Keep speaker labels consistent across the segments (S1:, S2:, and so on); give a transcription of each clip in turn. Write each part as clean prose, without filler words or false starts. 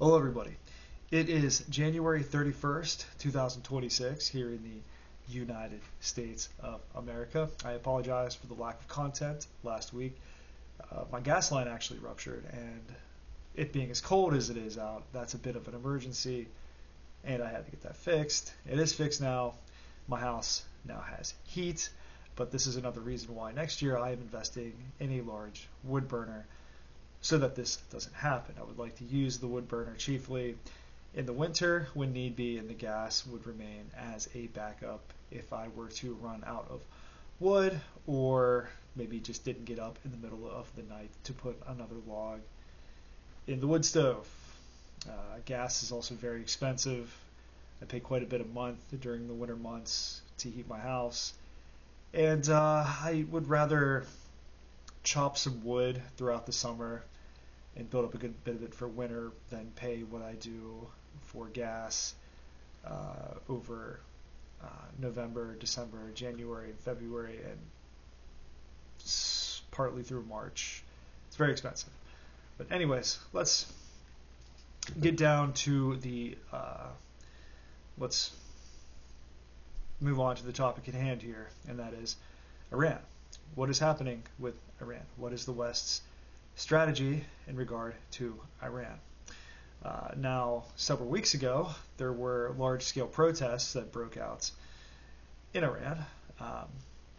S1: Hello, everybody. It is January 31st, 2026, here in the United States of America. I apologize for the lack of content last week. My gas line actually ruptured, and it being as cold as it is out, that's a bit of an emergency, and I had to get that fixed. It is fixed now. My house now has heat, but this is another reason why next year I am investing in a large wood burner so that this doesn't happen. I would like to use the wood burner chiefly in the winter when need be, and the gas would remain as a backup if I were to run out of wood or maybe just didn't get up in the middle of the night to put another log in the wood stove. Gas is also very expensive. I pay quite a bit a month during the winter months to heat my house, and I would rather chop some wood throughout the summer and build up a good bit of it for winter than pay what I do for gas over November, December, January, and February, and partly through March. It's very expensive. But anyways, let's get down to let's move on to the topic at hand here, and that is Iran. What is happening with Iran? What is the West's strategy in regard to Iran? Now, several weeks ago, there were large-scale protests that broke out in Iran,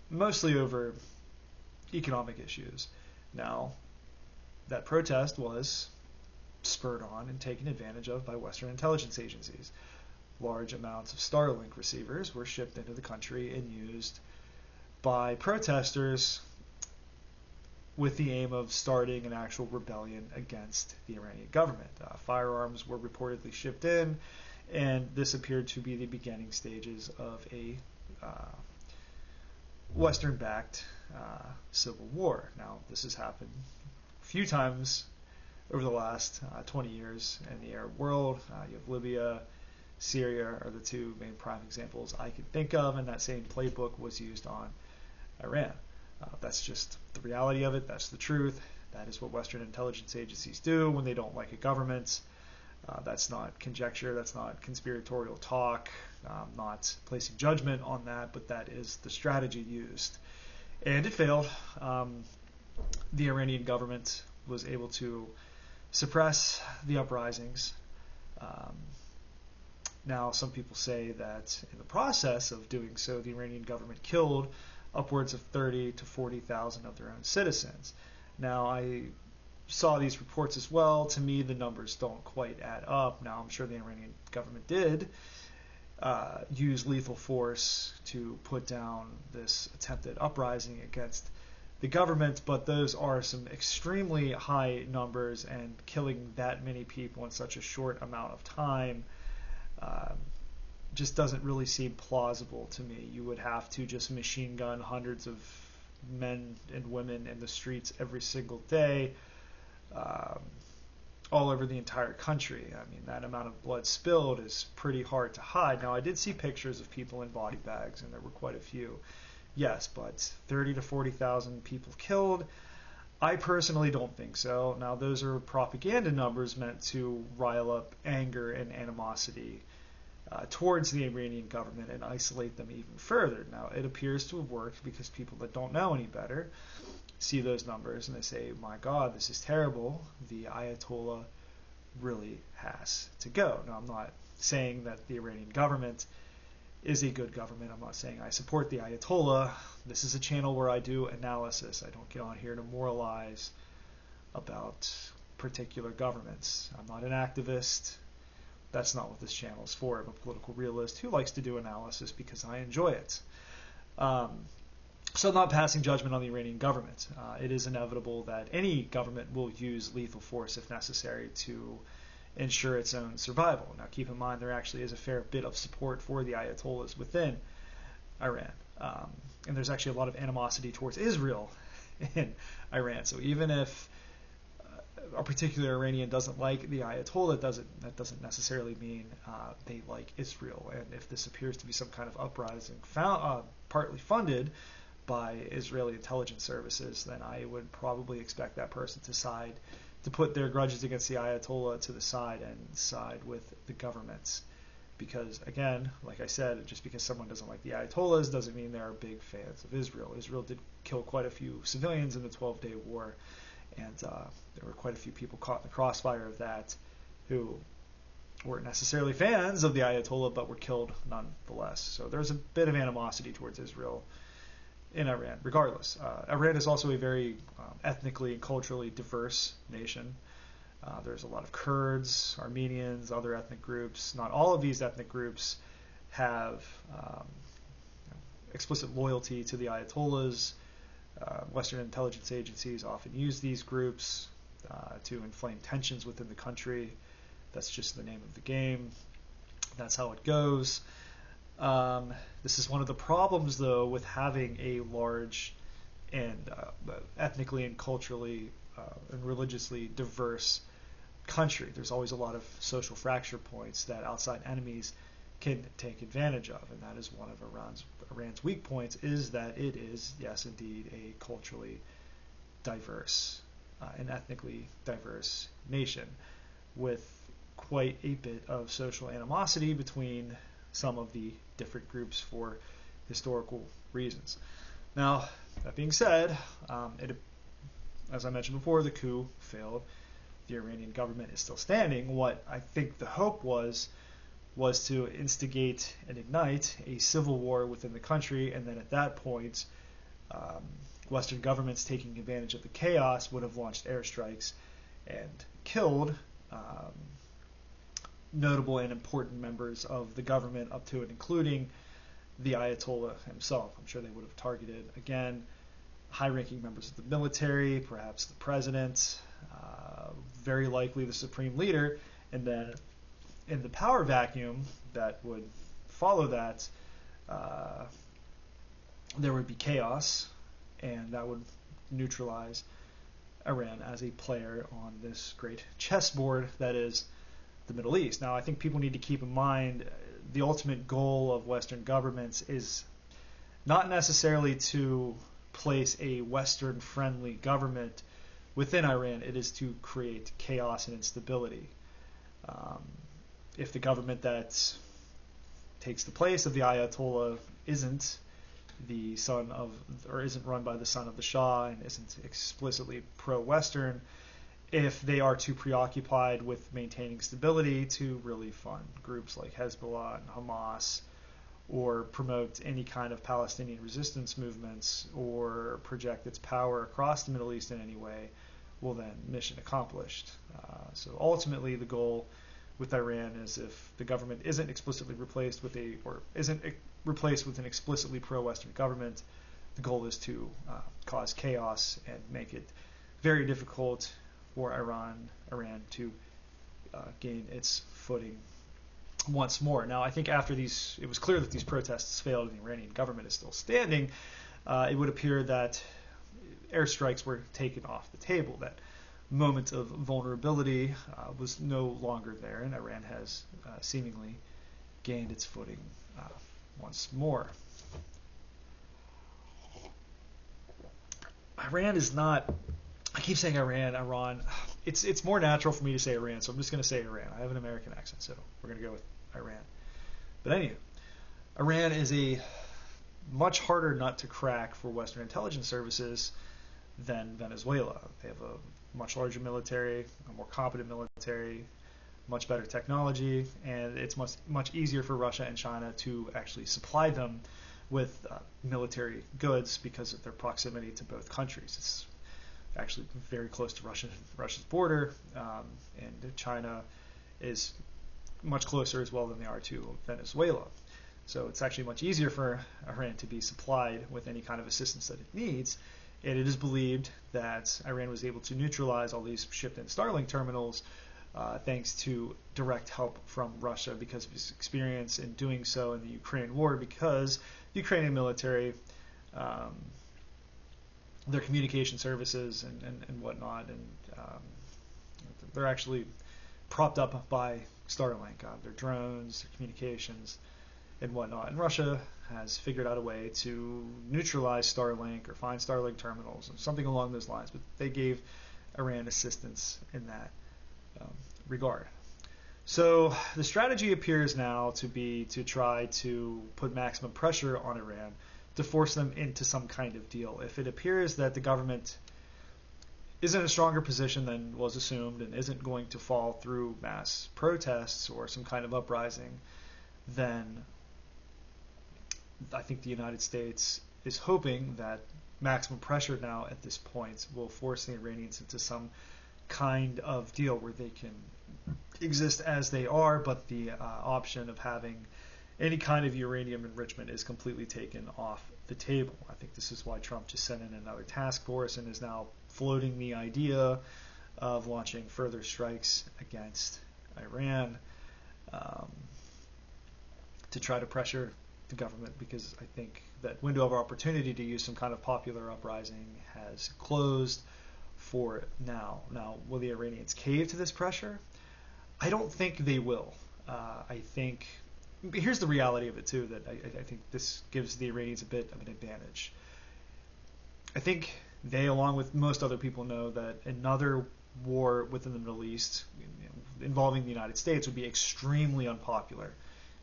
S1: mostly over economic issues. Now, that protest was spurred on and taken advantage of by Western intelligence agencies. Large amounts of Starlink receivers were shipped into the country and used by protesters with the aim of starting an actual rebellion against the Iranian government. Firearms were reportedly shipped in, and this appeared to be the beginning stages of a Western-backed civil war. Now, this has happened a few times over the last 20 years in the Arab world. You have Libya, Syria are the two main prime examples I can think of, and that same playbook was used on Iran. That's just the reality of it. That's the truth. That is what Western intelligence agencies do when they don't like a government. That's not conjecture. That's not conspiratorial talk. I'm not placing judgment on that, but that is the strategy used. And it failed. The Iranian government was able to suppress the uprisings. Now, some people say that in the process of doing so, the Iranian government killed upwards of 30 to 40,000 of their own citizens. Now, I saw these reports as well. To me, the numbers don't quite add up. Now, I'm sure the Iranian government did use lethal force to put down this attempted uprising against the government, but those are some extremely high numbers, and killing that many people in such a short amount of time just doesn't really seem plausible to me. You would have to just machine gun hundreds of men and women in the streets every single day, all over the entire country. I mean, that amount of blood spilled is pretty hard to hide. Now, I did see pictures of people in body bags, and there were quite a few. Yes, but 30 to 40,000 people killed? I personally don't think so. Now, those are propaganda numbers meant to rile up anger and animosity towards the Iranian government and isolate them even further. Now, it appears to have worked because people that don't know any better see those numbers and they say, my God, this is terrible. The Ayatollah really has to go. Now, I'm not saying that the Iranian government is a good government. I'm not saying I support the Ayatollah. This is a channel where I do analysis. I don't get on here to moralize about particular governments. I'm not an activist. That's not what this channel is for. I'm a political realist who likes to do analysis because I enjoy it. So I'm not passing judgment on the Iranian government. It is inevitable that any government will use lethal force if necessary to ensure its own survival. Now, keep in mind there actually is a fair bit of support for the Ayatollahs within Iran. And there's actually a lot of animosity towards Israel in Iran. So even if a particular Iranian doesn't like the Ayatollah, that doesn't necessarily mean they like Israel. And if this appears to be some kind of uprising partly funded by Israeli intelligence services, then I would probably expect that person to side to put their grudges against the Ayatollah to the side and side with the governments. Because, again, like I said, just because someone doesn't like the Ayatollahs doesn't mean they're big fans of Israel. Israel did kill quite a few civilians in the 12-day war, and there were quite a few people caught in the crossfire of that who weren't necessarily fans of the Ayatollah, but were killed nonetheless. So there's a bit of animosity towards Israel in Iran, regardless. Iran is also a very ethnically and culturally diverse nation. There's a lot of Kurds, Armenians, other ethnic groups. Not all of these ethnic groups have explicit loyalty to the Ayatollahs. Western intelligence agencies often use these groups to inflame tensions within the country. That's just the name of the game. That's how it goes. This is one of the problems, though, with having a large and ethnically and culturally and religiously diverse country. There's always a lot of social fracture points that outside enemies can take advantage of, and that is one of Iran's weak points, is that it is, yes, indeed, a culturally diverse and ethnically diverse nation with quite a bit of social animosity between some of the different groups for historical reasons. Now, that being said, as I mentioned before, the coup failed. The Iranian government is still standing. What I think the hope was to instigate and ignite a civil war within the country, and then at that point, Western governments taking advantage of the chaos would have launched airstrikes and killed notable and important members of the government, up to and including the Ayatollah himself. I'm sure they would have targeted, again, high-ranking members of the military, perhaps the president, very likely the supreme leader, and then in the power vacuum that would follow that, there would be chaos, and that would neutralize Iran as a player on this great chessboard that is the Middle East. Now, I think people need to keep in mind the ultimate goal of Western governments is not necessarily to place a Western-friendly government within Iran. It is to create chaos and instability. If the government that takes the place of the Ayatollah isn't the son of, or isn't run by the son of the Shah, and isn't explicitly pro-Western, if they are too preoccupied with maintaining stability to really fund groups like Hezbollah and Hamas, or promote any kind of Palestinian resistance movements, or project its power across the Middle East in any way, well then, mission accomplished. So ultimately the goal with Iran is, if the government isn't explicitly replaced with replaced with an explicitly pro-Western government, the goal is to cause chaos and make it very difficult for Iran to gain its footing once more. Now, I think after these, it was clear that these protests failed and the Iranian government is still standing, it would appear that airstrikes were taken off the table, that moment of vulnerability was no longer there, and Iran has seemingly gained its footing once more. Iran is not, I keep saying Iran. It's more natural for me to say Iran, so I'm just going to say Iran. I have an American accent, so we're going to go with Iran. But anyway, Iran is a much harder nut to crack for Western intelligence services than Venezuela. They have a much larger military, a more competent military, much better technology, and it's much easier for Russia and China to actually supply them with military goods because of their proximity to both countries. It's actually very close to Russia's border, and China is much closer as well than they are to Venezuela. So it's actually much easier for Iran to be supplied with any kind of assistance that it needs. And it is believed that Iran was able to neutralize all these shipped-in Starlink terminals thanks to direct help from Russia because of his experience in doing so in the Ukraine war, because the Ukrainian military, their communication services and whatnot, and they're actually propped up by Starlink, their drones, their communications, and whatnot. And Russia has figured out a way to neutralize Starlink or find Starlink terminals, or something along those lines. But they gave Iran assistance in that regard. So the strategy appears now to be to try to put maximum pressure on Iran to force them into some kind of deal. If it appears that the government is in a stronger position than was assumed and isn't going to fall through mass protests or some kind of uprising, then I think the United States is hoping that maximum pressure now at this point will force the Iranians into some kind of deal where they can exist as they are, but the option of having any kind of uranium enrichment is completely taken off the table. I think this is why Trump just sent in another task force and is now floating the idea of launching further strikes against Iran to try to pressure the government, because I think that window of opportunity to use some kind of popular uprising has closed for now. Now, will the Iranians cave to this pressure? I don't think they will. I think here's the reality of it too, that I think this gives the Iranians a bit of an advantage. I think they, along with most other people, know that another war within the Middle East involving the United States would be extremely unpopular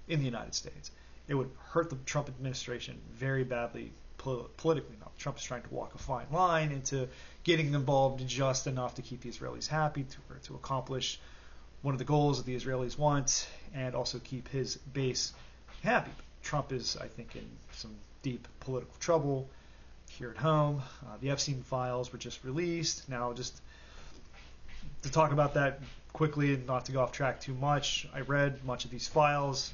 S1: in the United States. It would hurt the Trump administration very badly politically. Now, Trump is trying to walk a fine line into getting involved just enough to keep the Israelis happy, to accomplish one of the goals that the Israelis want, and also keep his base happy. Trump is, I think, in some deep political trouble here at home. The Epstein files were just released. Now, just to talk about that quickly and not to go off track too much, I read much of these files.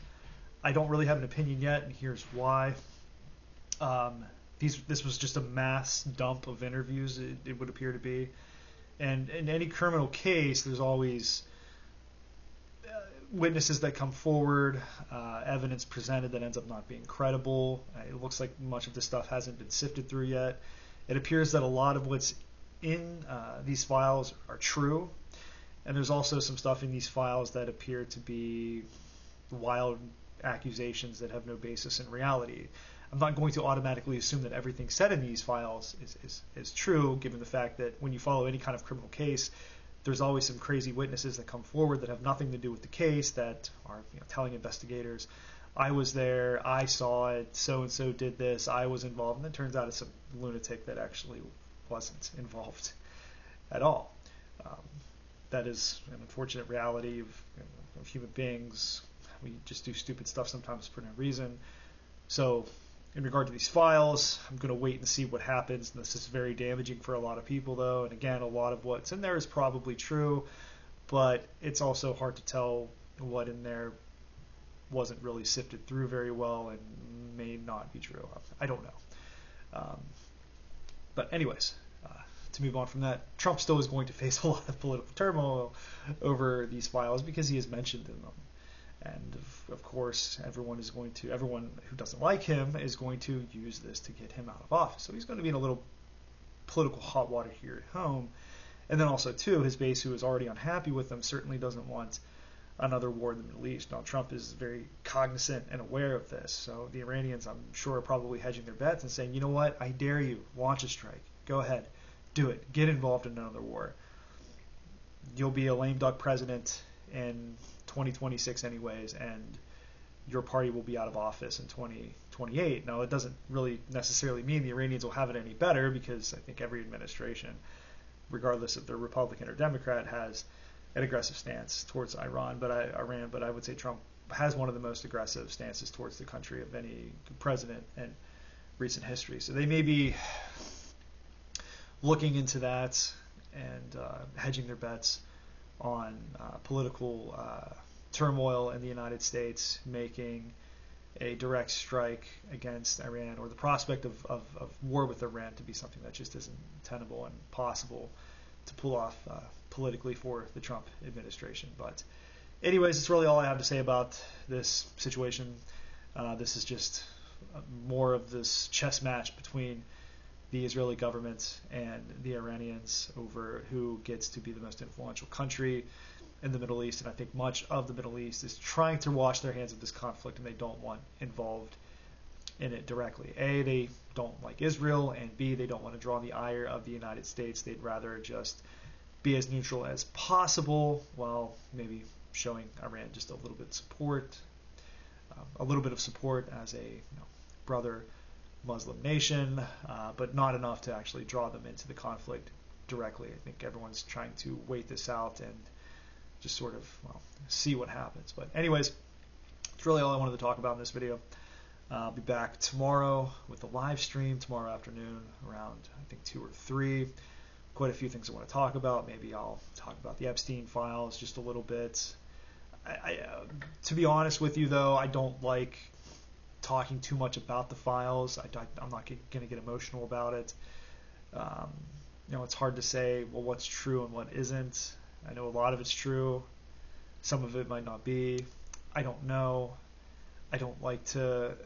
S1: I don't really have an opinion yet, and here's why. This was just a mass dump of interviews, it would appear to be. And in any criminal case, there's always witnesses that come forward, evidence presented that ends up not being credible. It looks like much of this stuff hasn't been sifted through yet. It appears that a lot of what's in these files are true, and there's also some stuff in these files that appear to be wild accusations that have no basis in reality. I'm not going to automatically assume that everything said in these files is true, given the fact that when you follow any kind of criminal case, there's always some crazy witnesses that come forward that have nothing to do with the case, that are telling investigators, I was there, I saw it, so-and-so did this, I was involved, and it turns out it's some lunatic that actually wasn't involved at all. That is an unfortunate reality of human beings. We just do stupid stuff sometimes for no reason. So in regard to these files, I'm going to wait and see what happens. And this is very damaging for a lot of people, though. And again, a lot of what's in there is probably true, but it's also hard to tell what in there wasn't really sifted through very well and may not be true. I don't know. But anyways, to move on from that, Trump still is going to face a lot of political turmoil over these files because he is mentioned in them. And of course, everyone who doesn't like him is going to use this to get him out of office. So he's going to be in a little political hot water here at home. And then also, too, his base, who is already unhappy with him, certainly doesn't want another war in the Middle East. Now, Trump is very cognizant and aware of this. So the Iranians, I'm sure, are probably hedging their bets and saying, you know what, I dare you, launch a strike. Go ahead, do it. Get involved in another war. You'll be a lame duck president in 2026 anyways, and your party will be out of office in 2028. Now, it doesn't really necessarily mean the Iranians will have it any better, because I think every administration, regardless if they're Republican or Democrat, has an aggressive stance towards Iran. But I would say Trump has one of the most aggressive stances towards the country of any president in recent history. So they may be looking into that and hedging their bets on political turmoil in the United States, making a direct strike against Iran, or the prospect of war with Iran, to be something that just isn't tenable and possible to pull off politically for the Trump administration. But anyways, that's really all I have to say about this situation. This is just more of this chess match between the Israeli government and the Iranians over who gets to be the most influential country in the Middle East. And I think much of the Middle East is trying to wash their hands of this conflict, and they don't want involved in it directly. A, they don't like Israel, and B, they don't want to draw the ire of the United States. They'd rather just be as neutral as possible while maybe showing Iran just a little bit of support, as a brother Muslim nation, but not enough to actually draw them into the conflict directly. I think everyone's trying to wait this out and just sort of see what happens. But anyways, that's really all I wanted to talk about in this video. I'll be back tomorrow with a live stream tomorrow afternoon around, I think, 2 or 3. Quite a few things I want to talk about. Maybe I'll talk about the Epstein files just a little bit. To be honest with you, though, I don't like talking too much about the files. I'm not going to get emotional about it. It's hard to say, well, what's true and what isn't. I know a lot of it's true. Some of it might not be. I don't know. I don't like to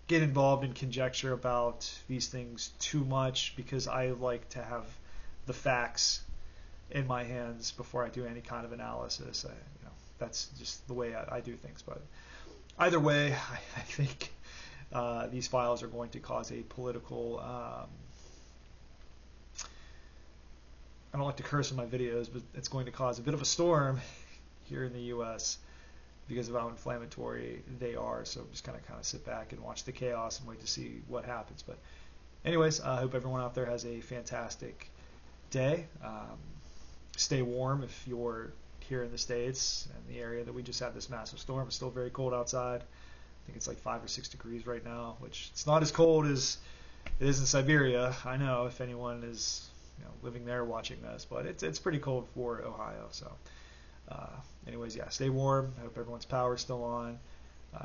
S1: get involved in conjecture about these things too much because I like to have the facts in my hands before I do any kind of analysis. That's just the way I do things. But either way, I think these files are going to cause a political I don't like to curse in my videos, but it's going to cause a bit of a storm here in the U.S. because of how inflammatory they are. So I'm just going to kind of sit back and watch the chaos and wait to see what happens. But anyways, I hope everyone out there has a fantastic day. Stay warm if you're here in the States and the area that we just had this massive storm. It's still very cold outside. I think it's like 5 or 6 degrees right now, which it's not as cold as it is in Siberia. I know if anyone is living there watching this, but it's pretty cold for Ohio. So anyways, yeah, stay warm. I hope everyone's power is still on.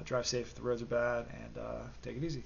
S1: Drive safe if the roads are bad, and take it easy.